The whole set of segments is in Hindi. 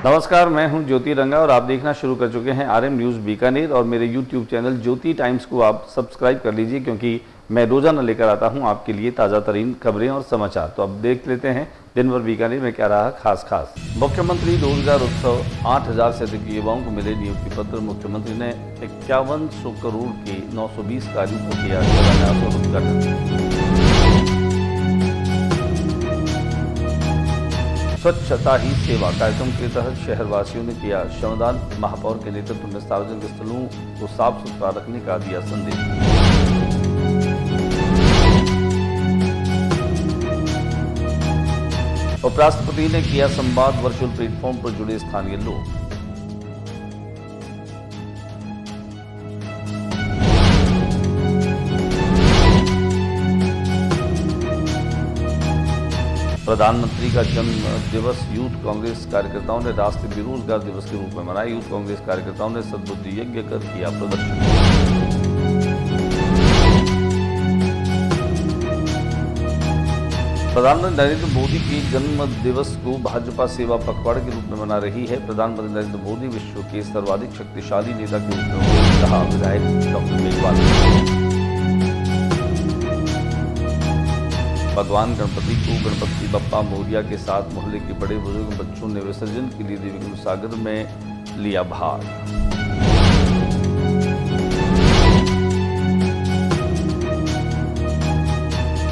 नमस्कार, मैं हूं ज्योति रंगा और आप देखना शुरू कर चुके हैं आरएम न्यूज़ बीकानेर और मेरे यूट्यूब चैनल ज्योति टाइम्स को आप सब्सक्राइब कर लीजिए क्योंकि मैं रोजाना लेकर आता हूं आपके लिए ताज़ा तरीन खबरें और समाचार। तो अब देख लेते हैं दिन भर बीकानेर में क्या रहा खास। मुख्यमंत्री रोजगार उत्सव, 8,000 से अधिक युवाओं को मिले नियुक्ति पत्र। मुख्यमंत्री ने 5100 करोड़ के 920 कार्यों को किया शिलान्यास और उद्घाटन। स्वच्छता ही सेवा कार्यक्रम के तहत शहरवासियों ने किया श्रमदान। महापौर के नेतृत्व में सार्वजनिक स्थलों को साफ सुथरा रखने का दिया संदेश। उपराष्ट्रपति ने किया संवाद, वर्चुअल प्लेटफॉर्म पर जुड़े स्थानीय लोग। प्रधानमंत्री का जन्म दिवस यूथ कांग्रेस कार्यकर्ताओं ने राष्ट्रीय बेरोजगार दिवस के रूप में मनाया। यूथ कांग्रेस कार्यकर्ताओं ने सद्बुद्धि यज्ञ कर किया प्रदर्शन। प्रधानमंत्री नरेंद्र मोदी के जन्म दिवस को भाजपा सेवा पखवाड़े के रूप में मना रही है। प्रधानमंत्री नरेंद्र मोदी विश्व के सर्वाधिक शक्तिशाली नेता के रूप में कहा विधायक डॉक्टर मेघवाल। भगवान गणपति को गणपति बप्पा मोरिया के साथ मोहल्ले के बड़े बुजुर्ग बच्चों ने विसर्जन के लिए देवी सागर में लिया भाग।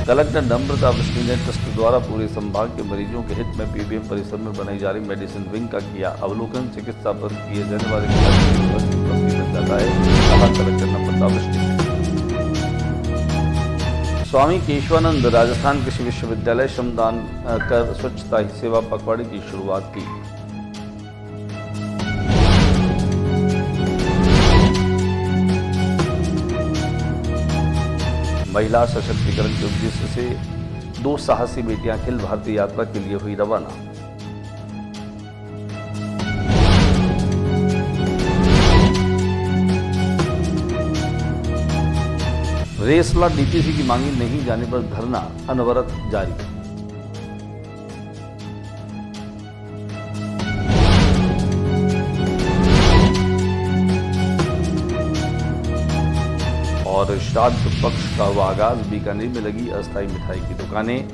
कलेक्टर नम्रता अवस्थी ने ट्रस्ट द्वारा पूरे संभाग के मरीजों के हित में पीबीएम परिसर में बनाई जा रही मेडिसिन विंग का किया अवलोकन। चिकित्सा पर किए जाने वाले बन जाता है, कहा कलेक्टर नम्रता अवस्थी। स्वामी केशवानंद राजस्थान कृषि विश्वविद्यालय श्रमदान कर स्वच्छता ही सेवा पखवाड़े की शुरुआत की। महिला सशक्तिकरण के उद्देश्य से 2 साहसी बेटियां अखिल भारतीय यात्रा के लिए हुई रवाना। रेसला डीपीसी की मांगी नहीं जाने पर धरना अनवरत जारी। और श्राद्ध पक्ष का हुआ आगाज, बीकानेर में लगी अस्थायी मिठाई की दुकानें।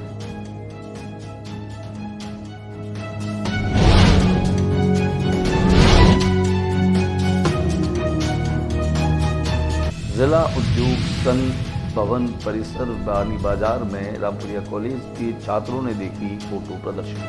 जिला उद्योग संघ भवन परिसर बानी बाजार में रामपुरिया कॉलेज के छात्रों ने देखी फोटो प्रदर्शनी।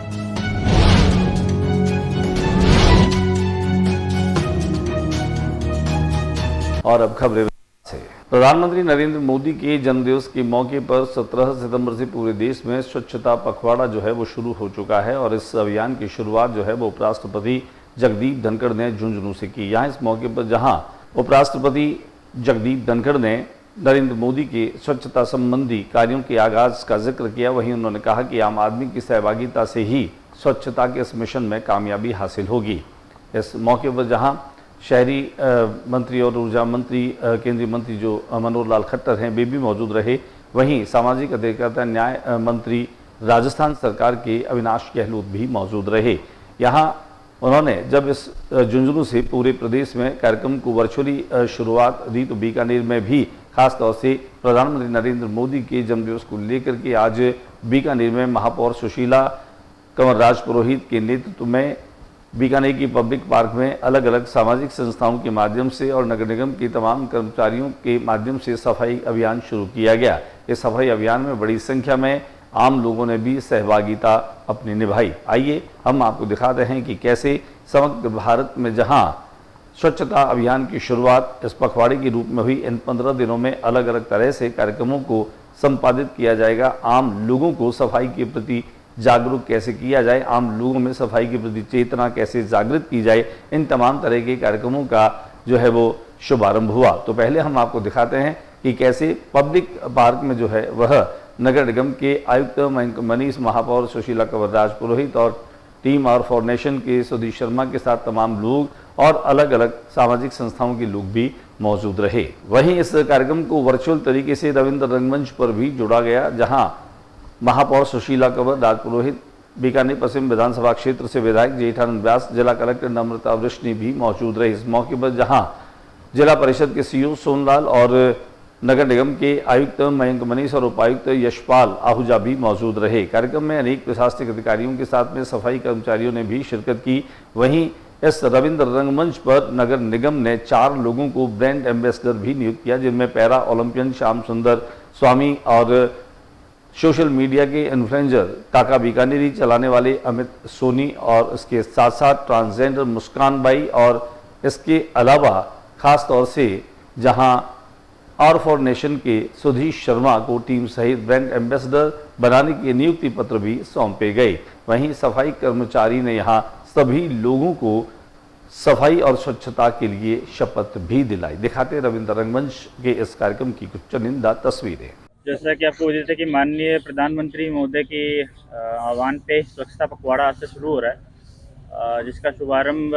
और अब खबरें से। प्रधानमंत्री नरेंद्र मोदी के जन्मदिवस के मौके पर 17 सितंबर से पूरे देश में स्वच्छता पखवाड़ा जो है वो शुरू हो चुका है और इस अभियान की शुरुआत जो है वो उपराष्ट्रपति जगदीप धनखड़ ने झुंझुनू से की। यहाँ इस मौके पर जहाँ उपराष्ट्रपति जगदीप धनखड़ ने नरेंद्र मोदी के स्वच्छता संबंधी कार्यों के आगाज का जिक्र किया, वहीं उन्होंने कहा कि आम आदमी की सहभागिता से ही स्वच्छता के इस मिशन में कामयाबी हासिल होगी। इस मौके पर जहां शहरी मंत्री और ऊर्जा मंत्री केंद्रीय मंत्री जो मनोहर लाल खट्टर हैं वे भी मौजूद रहे, वहीं सामाजिक अधिकारिता न्याय मंत्री राजस्थान सरकार के अविनाश गहलोत भी मौजूद रहे। यहाँ उन्होंने जब इस झुंझुनू से पूरे प्रदेश में कार्यक्रम को वर्चुअली शुरुआत दी तो बीकानेर में भी खासतौर से प्रधानमंत्री नरेंद्र मोदी के जन्मदिवस को लेकर के आज बीकानेर में महापौर सुशीला कंवरराज पुरोहित के नेतृत्व में बीकानेर की पब्लिक पार्क में अलग अलग सामाजिक संस्थाओं के माध्यम से और नगर निगम के तमाम कर्मचारियों के माध्यम से सफाई अभियान शुरू किया गया। इस सफाई अभियान में बड़ी संख्या में आम लोगों ने भी सहभागिता अपनी निभाई। आइए हम आपको दिखाते हैं कि कैसे समग्र भारत में जहां स्वच्छता अभियान की शुरुआत इस पखवाड़े के रूप में हुई, इन 15 दिनों में अलग अलग तरह से कार्यक्रमों को संपादित किया जाएगा। आम लोगों को सफाई के प्रति जागरूक कैसे किया जाए, आम लोगों में सफाई के प्रति चेतना कैसे जागृत की जाए, इन तमाम तरह के कार्यक्रमों का जो है वो शुभारंभ हुआ। तो पहले हम आपको दिखाते हैं कि कैसे पब्लिक पार्क में जो है वह नगर निगम के आयुक्त मनीष, महापौर सुशीला कंवरराज पुरोहित और टीम और फॉर्नेशन के सुधीर शर्मा के साथ तमाम लोग और अलग अलग सामाजिक संस्थाओं के लोग भी मौजूद रहे। वहीं इस कार्यक्रम को वर्चुअल तरीके से रविंद्र रंगमंच पर भी जोड़ा गया, जहां महापौर सुशीला कंवरराज पुरोहित, बीकानेर पश्चिम विधानसभा क्षेत्र से विधायक जेठानंद व्यास, जिला कलेक्टर नम्रता वृष्णि भी मौजूद रहे। इस मौके पर जहां जिला परिषद के सीईओ सोनलाल और नगर निगम के आयुक्त मयंक मनीष और उपायुक्त यशपाल आहूजा भी मौजूद रहे। कार्यक्रम में अनेक प्रशासनिक अधिकारियों के साथ में सफाई कर्मचारियों ने भी शिरकत की। वहीं इस रविंद्र रंगमंच पर नगर निगम ने 4 लोगों को ब्रांड एम्बेसडर भी नियुक्त किया, जिनमें पैरा ओलंपियन श्याम सुंदर स्वामी और सोशल मीडिया के इन्फ्लुएंसर काका बीकानेरी चलाने वाले अमित सोनी और इसके साथ साथ ट्रांसजेंडर मुस्कान बाई और इसके अलावा खास तौर से जहां आर फॉर नेशन के सुधीर शर्मा को टीम सहित ब्रांड एम्बेसडर बनाने के नियुक्ति पत्र भी सौंपे गए। वहीं सफाई कर्मचारी ने यहां सभी लोगों को सफाई और स्वच्छता के लिए शपथ भी दिलाई। दिखाते रविंद्र रंगमंच के इस कार्यक्रम की कुछ चुनिंदा तस्वीरें। जैसा कि आपको बता कि माननीय प्रधानमंत्री महोदय के आह्वान पे स्वच्छता पखवाड़ा आज से शुरू हो रहा है, जिसका शुभारंभ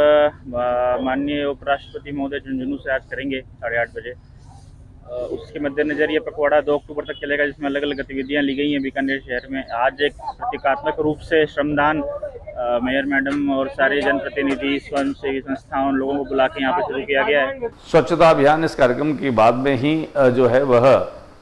माननीय उपराष्ट्रपति महोदय झुंझुनू से आज करेंगे 8:30 बजे। उसके मद्देनजर ये पखवाड़ा 2 अक्टूबर तक चलेगा, जिसमें अलग अलग गतिविधियां ली गई हैं बीकानेर शहर में। आज एक प्रतीकात्मक रूप से श्रमदान मेयर मैडम और सारे जनप्रतिनिधि, स्वयंसेवी संस्थाओं, लोगों को बुला के यहाँ पे शुरू किया गया है। स्वच्छता अभियान इस कार्यक्रम के बाद में ही जो है वह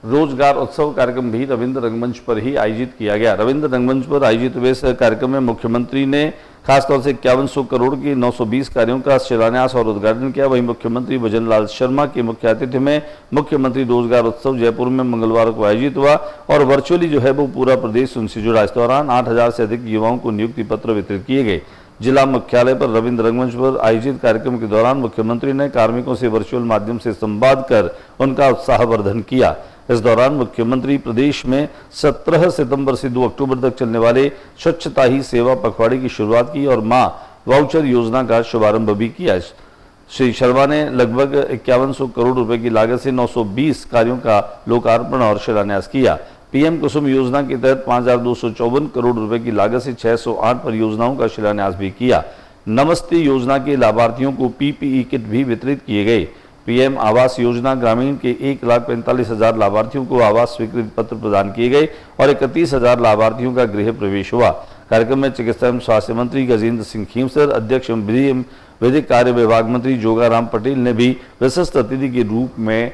रोजगार उत्सव कार्यक्रम भी रविंद्र रंगमंच पर ही आयोजित किया गया। रविंद्र रंगमंच पर आयोजित हुए इस कार्यक्रम में मुख्यमंत्री ने खासतौर से 5100 करोड़ के 920 कार्यों का शिलान्यास और उद्घाटन किया। वहीं मुख्यमंत्री भजनलाल शर्मा के मुख्य आतिथ्य में मुख्यमंत्री रोजगार उत्सव जयपुर में मंगलवार को आयोजित हुआ और वर्चुअली जो है वो पूरा प्रदेश उनसे जुड़ा। इस दौरान 8000 से अधिक युवाओं को नियुक्ति पत्र वितरित किए गए। जिला मुख्यालय पर रविंद्र रंगमंच पर आयोजित कार्यक्रम के दौरान मुख्यमंत्री ने कार्मिकों से वर्चुअल माध्यम से संवाद कर उनका उत्साहवर्धन किया। इस दौरान मुख्यमंत्री प्रदेश में 17 सितंबर से 2 अक्टूबर तक चलने वाले स्वच्छता ही सेवा पखवाड़े की शुरुआत की और मां वाउचर योजना का शुभारंभ भी किया। श्री शर्मा ने लगभग 5100 करोड़ रुपए की लागत से 920 कार्यों का लोकार्पण और शिलान्यास किया। पीएम कुसुम योजना के तहत 5254 करोड़ रुपए की लागत से 608 परियोजनाओं का शिलान्यास भी किया। नमस्ते योजना के लाभार्थियों को पीपीई किट भी वितरित किए गए। पीएम आवास योजना ग्रामीण के 1,45,000 लाभार्थियों को आवास स्वीकृति पत्र प्रदान किए गए और 31,000 लाभार्थियों का गृह प्रवेश हुआ। कार्यक्रम में चिकित्सा एवं स्वास्थ्य मंत्री गजेंद्र सिंह खींवसर, अध्यक्ष विधिक कार्य विभाग मंत्री जोगाराम पटेल ने भी विशिष्ट अतिथि के रूप में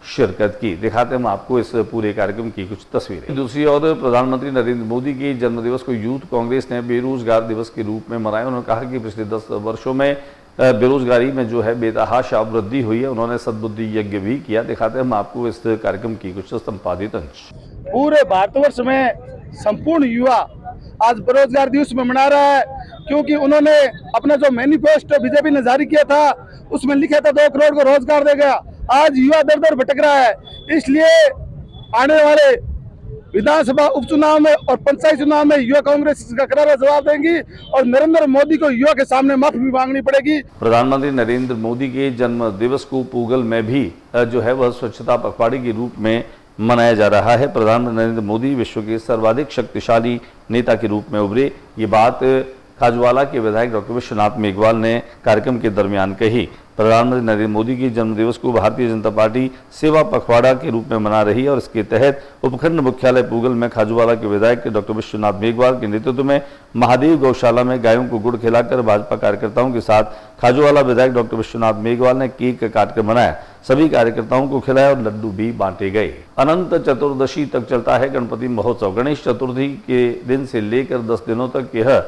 शिरकत की। दिखाते हम आपको इस पूरे कार्यक्रम की कुछ तस्वीरें। दूसरी ओर प्रधानमंत्री नरेंद्र मोदी के जन्मदिवस को यूथ कांग्रेस ने बेरोजगार दिवस के रूप में मनाया। उन्होंने कहा कि पिछले 10 वर्षों में बेरोजगारी में जो है बेतहाशा वृद्धि हुई है। उन्होंने सद्बुद्धि यज्ञ भी किया। दिखाते हम आपको इस कार्यक्रम की कुछ संपादित अंश। पूरे भारतवर्ष में संपूर्ण युवा आज बेरोजगार दिवस में मना रहा है, क्योंकि उन्होंने अपना जो मैनिफेस्टो बीजेपी ने जारी किया था उसमें लिखा था 2 करोड़ को रोजगार देगा। आज युवा दर दर भटक रहा है। इसलिए आने वाले विधानसभा उपचुनाव में और पंचायत चुनाव में युवा कांग्रेस इसका करारा जवाब देंगी और नरेंद्र मोदी को युवा के सामने माफी भी मांगनी पड़ेगी। प्रधानमंत्री नरेंद्र मोदी के जन्म दिवस को पूगल में भी जो है वह स्वच्छता पखवाड़े के रूप में मनाया जा रहा है। प्रधानमंत्री नरेंद्र मोदी विश्व के सर्वाधिक शक्तिशाली नेता के रूप में उभरे। ये बात खाजवाला के विधायक डॉक्टर विश्वनाथ मेघवाल ने कार्यक्रम के दरमियान कही। प्रधानमंत्री नरेंद्र मोदी के जन्मदिवस को भारतीय जनता पार्टी सेवा पखवाड़ा के रूप में मना रही है और इसके तहत उपखंड मुख्यालय पूगल में खाजूवाला के विधायक डॉक्टर विश्वनाथ मेघवाल के नेतृत्व में महादेव गौशाला में गायों को गुड़ खिलाकर भाजपा कार्यकर्ताओं के साथ खाजूवाला विधायक डॉक्टर विश्वनाथ मेघवाल ने केक काटकर मनाया। सभी कार्यकर्ताओं को खिलाया और लड्डू भी बांटे गए। अनंत चतुर्दशी तक चलता है गणपति महोत्सव। गणेश चतुर्थी के दिन से लेकर 10 दिनों तक यह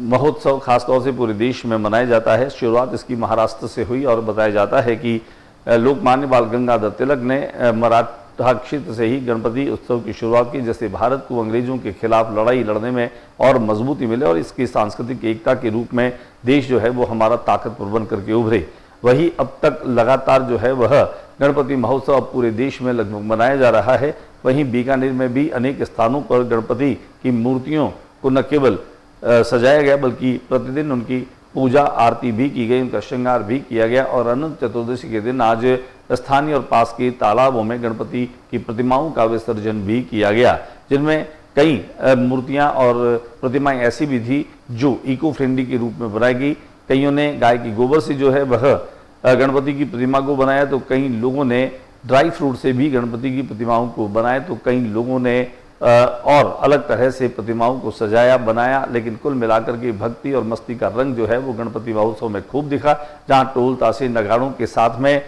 महोत्सव खासतौर से पूरे देश में मनाया जाता है। शुरुआत इसकी महाराष्ट्र से हुई और बताया जाता है कि लोकमान्य बाल गंगाधर तिलक ने मराठा क्षेत्र से ही गणपति उत्सव की शुरुआत की, जिससे भारत को अंग्रेजों के खिलाफ लड़ाई लड़ने में और मजबूती मिले और इसकी सांस्कृतिक एकता के रूप में देश जो है वो हमारा ताकतवर बन करके उभरे। वही अब तक लगातार जो है वह गणपति महोत्सव अब पूरे देश में लगभग मनाया जा रहा है। वहीं बीकानेर में भी अनेक स्थानों पर गणपति की मूर्तियों को न केवल सजाया गया बल्कि प्रतिदिन उनकी पूजा आरती भी की गई, उनका श्रृंगार भी किया गया और अनंत चतुर्दशी के दिन आज स्थानीय और पास के तालाबों में गणपति की प्रतिमाओं का विसर्जन भी किया गया, जिनमें कई मूर्तियां और प्रतिमाएं ऐसी भी थी जो इको फ्रेंडली के रूप में बनाई गई। कईयों ने गाय की गोबर से जो है वह गणपति की प्रतिमा को बनाया, तो कई लोगों ने ड्राई फ्रूट से भी गणपति की प्रतिमाओं को बनाया, तो कई लोगों ने और अलग तरह से प्रतिमाओं को सजाया बनाया, लेकिन कुल मिलाकर के भक्ति और मस्ती का रंग जो है वो गणपति महोत्सव में खूब दिखा, जहां टोल ताशे नगाड़ों के साथ में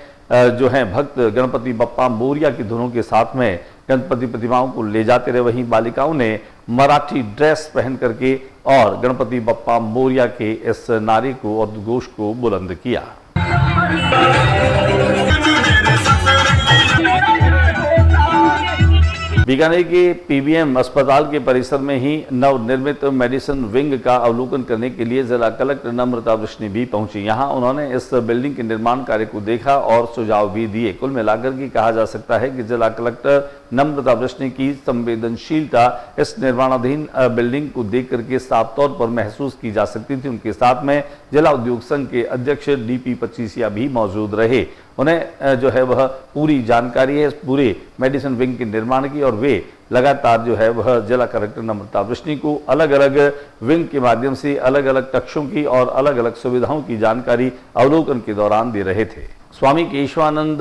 जो है भक्त गणपति बप्पा मोरिया की धुनों के साथ में गणपति प्रतिमाओं को ले जाते रहे। वहीं बालिकाओं ने मराठी ड्रेस पहन करके और गणपति बप्पा मोरिया के इस नारे को और घोष को बुलंद किया। बीकानेर के पीबीएम अस्पताल के परिसर में ही नवनिर्मित मेडिसिन विंग का अवलोकन करने के लिए जिला कलेक्टर नम्रता वृष्णि भी पहुंची। यहां उन्होंने इस बिल्डिंग के निर्माण कार्य को देखा और सुझाव भी दिए। कुल मिलाकर के कहा जा सकता है कि जिला कलेक्टर नम्रता वृष्णि की संवेदनशीलता इस निर्माणाधीन बिल्डिंग को देख करके साफ तौर पर महसूस की जा सकती थी। उनके साथ में जिला उद्योग संघ के अध्यक्ष DP पचीसिया भी मौजूद रहे। उन्हें जो है वह पूरी जानकारी है पूरे मेडिसिन विंग के निर्माण की, और वे लगातार जो है वह जिला कलेक्टर नम्रता वृष्णि को अलग अलग विंग के माध्यम से अलग अलग कक्षों की और अलग अलग सुविधाओं की जानकारी अवलोकन के दौरान दे रहे थे। स्वामी केशवानंद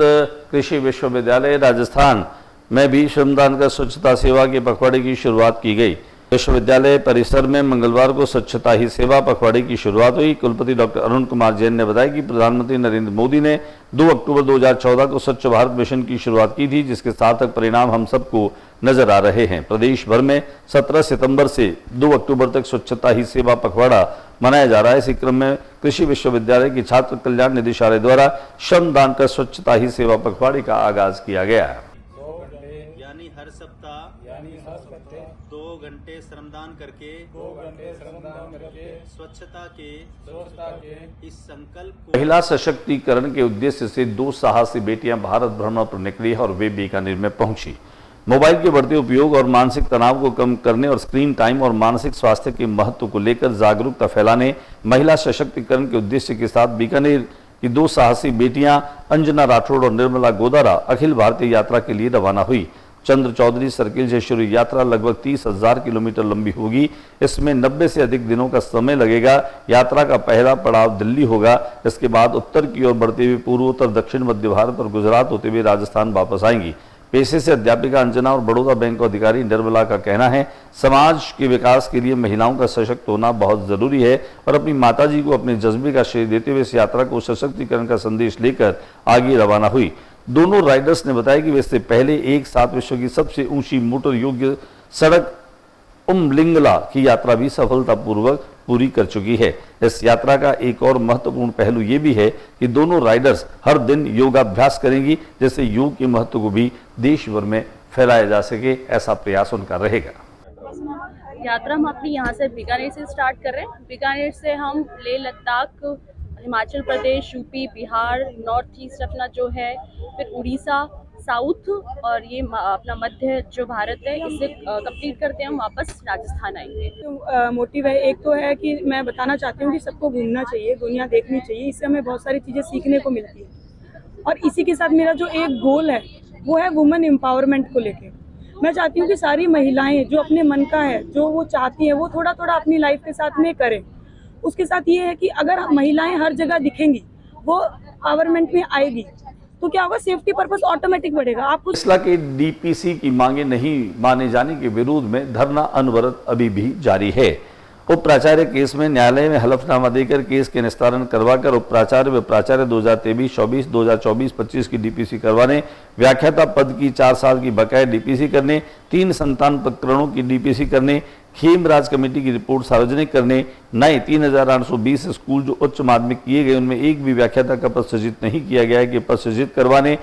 कृषि विश्वविद्यालय राजस्थान में भी श्रमदान का स्वच्छता सेवा के पखवाड़े की शुरुआत की गई। विश्वविद्यालय परिसर में मंगलवार को स्वच्छता ही सेवा पखवाड़े की शुरुआत हुई। कुलपति डॉक्टर अरुण कुमार जैन ने बताया कि प्रधानमंत्री नरेंद्र मोदी ने 2 अक्टूबर 2014 को स्वच्छ भारत मिशन की शुरुआत की थी, जिसके सार्थक परिणाम हम सबको नजर आ रहे हैं। प्रदेश भर में 17 सितंबर से 2 अक्टूबर तक स्वच्छता ही सेवा पखवाड़ा मनाया जा रहा है। इसी क्रम में कृषि विश्वविद्यालय की छात्र कल्याण निदेशालय द्वारा श्रमदान का स्वच्छता ही सेवा पखवाड़े का आगाज किया गया है। यानी हर सप्ताह 2 घंटे श्रमदान करके स्वच्छता के इस संकल्प को महिला सशक्तिकरण के उद्देश्य से 2 साहसी बेटियां भारत भ्रमण पर निकली और वे बीकानेर में पहुंची। मोबाइल के बढ़ते उपयोग और मानसिक तनाव को कम करने और स्क्रीन टाइम और मानसिक स्वास्थ्य के महत्व को लेकर जागरूकता फैलाने महिला सशक्तिकरण के उद्देश्य के साथ बीकानेर की 2 साहसी बेटियां अंजना राठौड़ और निर्मला गोदारा अखिल भारतीय यात्रा के लिए रवाना हुई। चंद्र चौधरी सर्किल से शुरू यात्रा लगभग 30,000 किलोमीटर लंबी होगी। इसमें 90 से अधिक दिनों का समय लगेगा। यात्रा का पहला पड़ाव दिल्ली होगा। इसके बाद उत्तर की ओर बढ़ते हुए पूर्वोत्तर दक्षिण मध्य भारत और गुजरात होते हुए राजस्थान वापस आएंगी। पेशे से अध्यापिका अंजना और बड़ौदा बैंक अधिकारी निर्मला का कहना है, समाज के विकास के लिए महिलाओं का सशक्त होना बहुत जरूरी है और अपनी माताजी को अपने जज्बे का श्रेय देते हुए इस यात्रा को सशक्तिकरण का संदेश लेकर आगे रवाना हुई। दोनों राइडर्स ने बताया कि वे इससे पहले एक साथ विश्व की सबसे ऊंची मोटर योग्य सड़क उमलिंगला की यात्रा भी सफलतापूर्वक पूरी कर चुकी है। इस यात्रा का एक और महत्वपूर्ण पहलू ये भी है कि दोनों राइडर्स हर दिन योगाभ्यास करेंगी, जिससे योग के महत्व को भी देश भर में फैलाया जा सके, ऐसा प्रयास उनका रहेगा। यात्रा हम अपनी यहाँ से बीकानेर से स्टार्ट कर रहे हैं। बीकानेर से हम Leh Ladakh, Himachal Pradesh, UP, Bihar, north east अपना जो है, फिर उड़ीसा, साउथ और ये अपना मध्य जो भारत है, इसे कंप्लीट करते हैं हम वापस राजस्थान आएंगे। तो मोटिव है, एक तो है कि मैं बताना चाहती हूँ कि सबको घूमना चाहिए, दुनिया देखनी चाहिए, इससे हमें बहुत सारी चीज़ें सीखने को मिलती है। और इसी के साथ मेरा जो एक गोल है वो है वुमेन एम्पावरमेंट को लेके। मैं चाहती हूँ कि सारी महिलाएं जो अपने मन का है, जो वो चाहती हैं, वो थोड़ा थोड़ा अपनी लाइफ के साथ में करें। उसके साथ ये है कि अगर महिलाएं हर जगह दिखेंगी, वो पावरमेंट में आएगी, तो क्या होगा, सेफ्टी पर्पस ऑटोमेटिक बढ़ेगा। आप फैसला के DPC की मांगे नहीं माने जाने के विरोध में धरना अनवरत अभी भी जारी है। उप प्राचार्य केस में न्यायालय में हलफनामा देकर केस के निस्तारण करवाकर उप प्राचार्य व प्राचार्य 2023-24, 2024-25 की DPC करवाने, व्याख्याता पद की 4 साल की बकाया DPC करने, 3 संतान प्रकरणों की DPC करने, खेमराज कमेटी की रिपोर्ट सार्वजनिक करने, नए 3820 स्कूल जो उच्च माध्यमिक किए गए उनमें एक भी व्याख्याता का पद सृजित नहीं किया गया है कि पद सृजित करवाने,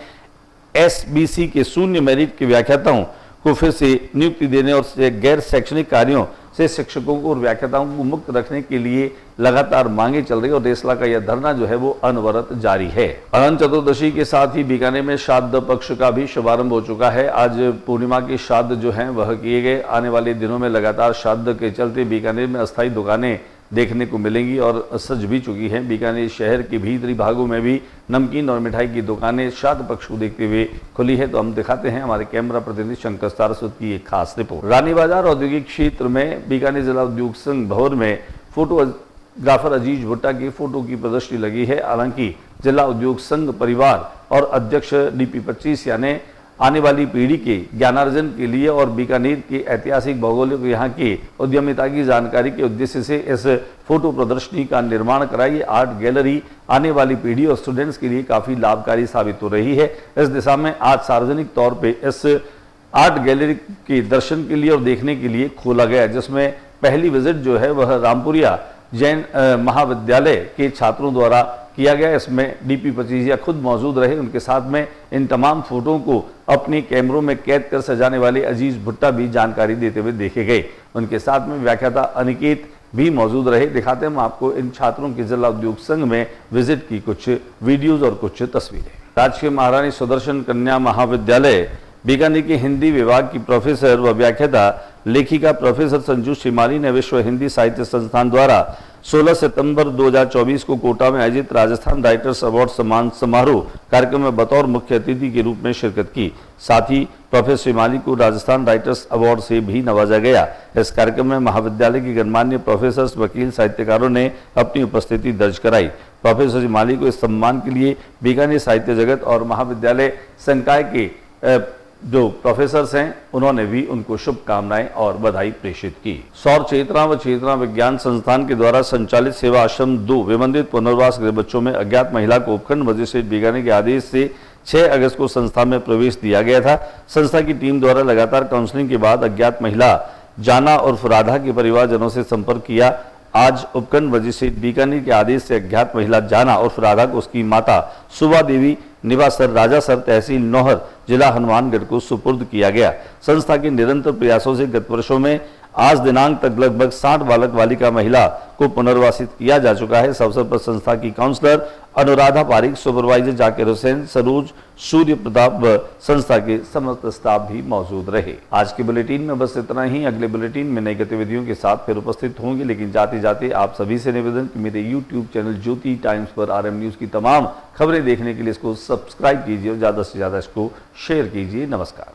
SBC के शून्य मेरिट के व्याख्याताओं को फिर से नियुक्ति देने और गैर शैक्षणिक कार्यों से शिक्षकों को और व्याख्याताओं को मुक्त रखने के लिए लगातार मांगे चल रही और रेसला का यह धरना जो है वो अनवरत जारी है। अनंत चतुर्दशी के साथ ही बीकानेर में श्राद्ध पक्ष का भी शुभारंभ हो चुका है। आज पूर्णिमा के श्राद्ध जो हैं वह किए गए। आने वाले दिनों में लगातार श्राद्ध के चलते बीकानेर में अस्थायी दुकानें देखने को मिलेंगी और सज भी चुकी हैं। बीकानेर शहर के भीतरी भागों में भी नमकीन और मिठाई की दुकानें श्राद्ध पक्ष को देखते हुए खुली है। तो हम दिखाते हैं हमारे कैमरा प्रतिनिधि शंकर सारस्वत की एक खास रिपोर्ट। रानी बाजार औद्योगिक क्षेत्र में बीकानेर जिला उद्योग संघ भवन में फोटोग्राफर अजीज भुट्टा की फोटो की प्रदर्शनी लगी है। हालांकि जिला उद्योग संघ परिवार और अध्यक्ष DP 25 यानी आने वाली पीढ़ी के ज्ञानार्जन के लिए और बीकानेर के ऐतिहासिक भौगोलिक यहाँ की उद्यमिता की जानकारी के उद्देश्य से इस फोटो प्रदर्शनी का निर्माण करा। ये आर्ट गैलरी आने वाली पीढ़ी और स्टूडेंट्स के लिए काफी लाभकारी साबित हो रही है। इस दिशा में आज सार्वजनिक तौर पे इस आर्ट गैलरी के दर्शन के लिए और देखने के लिए खोला गया, जिसमें पहली विजिट जो है वह रामपुरिया जैन महाविद्यालय के छात्रों द्वारा किया गया। इसमें डीपी पचीसिया खुद मौजूद रहे। उनके साथ में इन तमाम फोटो को अपने कैमरों में कैद कर सजाने वाले अजीज भुट्टा भी जानकारी देते हुए देखे गए। उनके साथ में व्याख्याता अनिकेत भी मौजूद रहे। दिखाते हैं हम आपको इन छात्रों की जिला उद्योग संघ में विजिट की कुछ वीडियोज और कुछ तस्वीरें। राजकीय महारानी सुदर्शन कन्या महाविद्यालय बीकानेर के हिंदी विभाग की प्रोफेसर व व्याख्याता लेखिका प्रोफेसर संजू शिमाली ने विश्व हिंदी साहित्य संस्थान द्वारा 16 सितंबर 2024 को कोटा में आयोजित राजस्थान राइटर्स अवार्ड सम्मान समारोह कार्यक्रम में बतौर मुख्य अतिथि के रूप में शिरकत की। साथ ही प्रोफेसर शिमाली को राजस्थान राइटर्स अवार्ड से भी नवाजा गया। इस कार्यक्रम में महाविद्यालय के गणमान्य प्रोफेसर, वकील, साहित्यकारों ने अपनी उपस्थिति दर्ज कराई। प्रोफेसर शिमाली को इस सम्मान के लिए बीकानेर साहित्य जगत और महाविद्यालय संकाय के जो प्रोफेसर्स हैं उन्होंने भी उनको शुभकामनाएं और बधाई प्रेषित की। सौर चेतना व चेतना विज्ञान संस्थान के द्वारा संचालित सेवा आश्रम 2 विमंदित पुनर्वास गृह बच्चों में अज्ञात महिला को उपखंड मजिस्ट्रेट बीकानेर के आदेश से 6 अगस्त को संस्था में प्रवेश दिया गया था। संस्था की टीम द्वारा लगातार काउंसलिंग के बाद अज्ञात महिला जाना और राधा के परिवारजनों से संपर्क किया। आज उपखंड मजिस्ट्रेट बीकानेर के आदेश से अज्ञात महिला जाना और राधा को उसकी माता सुबा देवी निवासर राजासर तहसील नौहर जिला हनुमानगढ़ को सुपुर्द किया गया। संस्था के निरंतर प्रयासों से गत वर्षों में आज दिनांक तक लगभग 60 बालक बालिका महिला को पुनर्वासित किया जा चुका है। इस अवसर पर संस्था की काउंसलर अनुराधा पारिक, सुपरवाइजर जाकिर हुसैन, सरोज, सूर्य प्रताप व संस्था के समस्त स्टाफ भी मौजूद रहे। आज के बुलेटिन में बस इतना ही। अगले बुलेटिन में नई गतिविधियों के साथ फिर उपस्थित होंगे, लेकिन जाते जाते आप सभी से निवेदन कि मेरे यूट्यूब चैनल ज्योति टाइम्स पर RM न्यूज की तमाम खबरें देखने के लिए इसको सब्सक्राइब कीजिए और ज्यादा से ज्यादा इसको शेयर कीजिए। नमस्कार।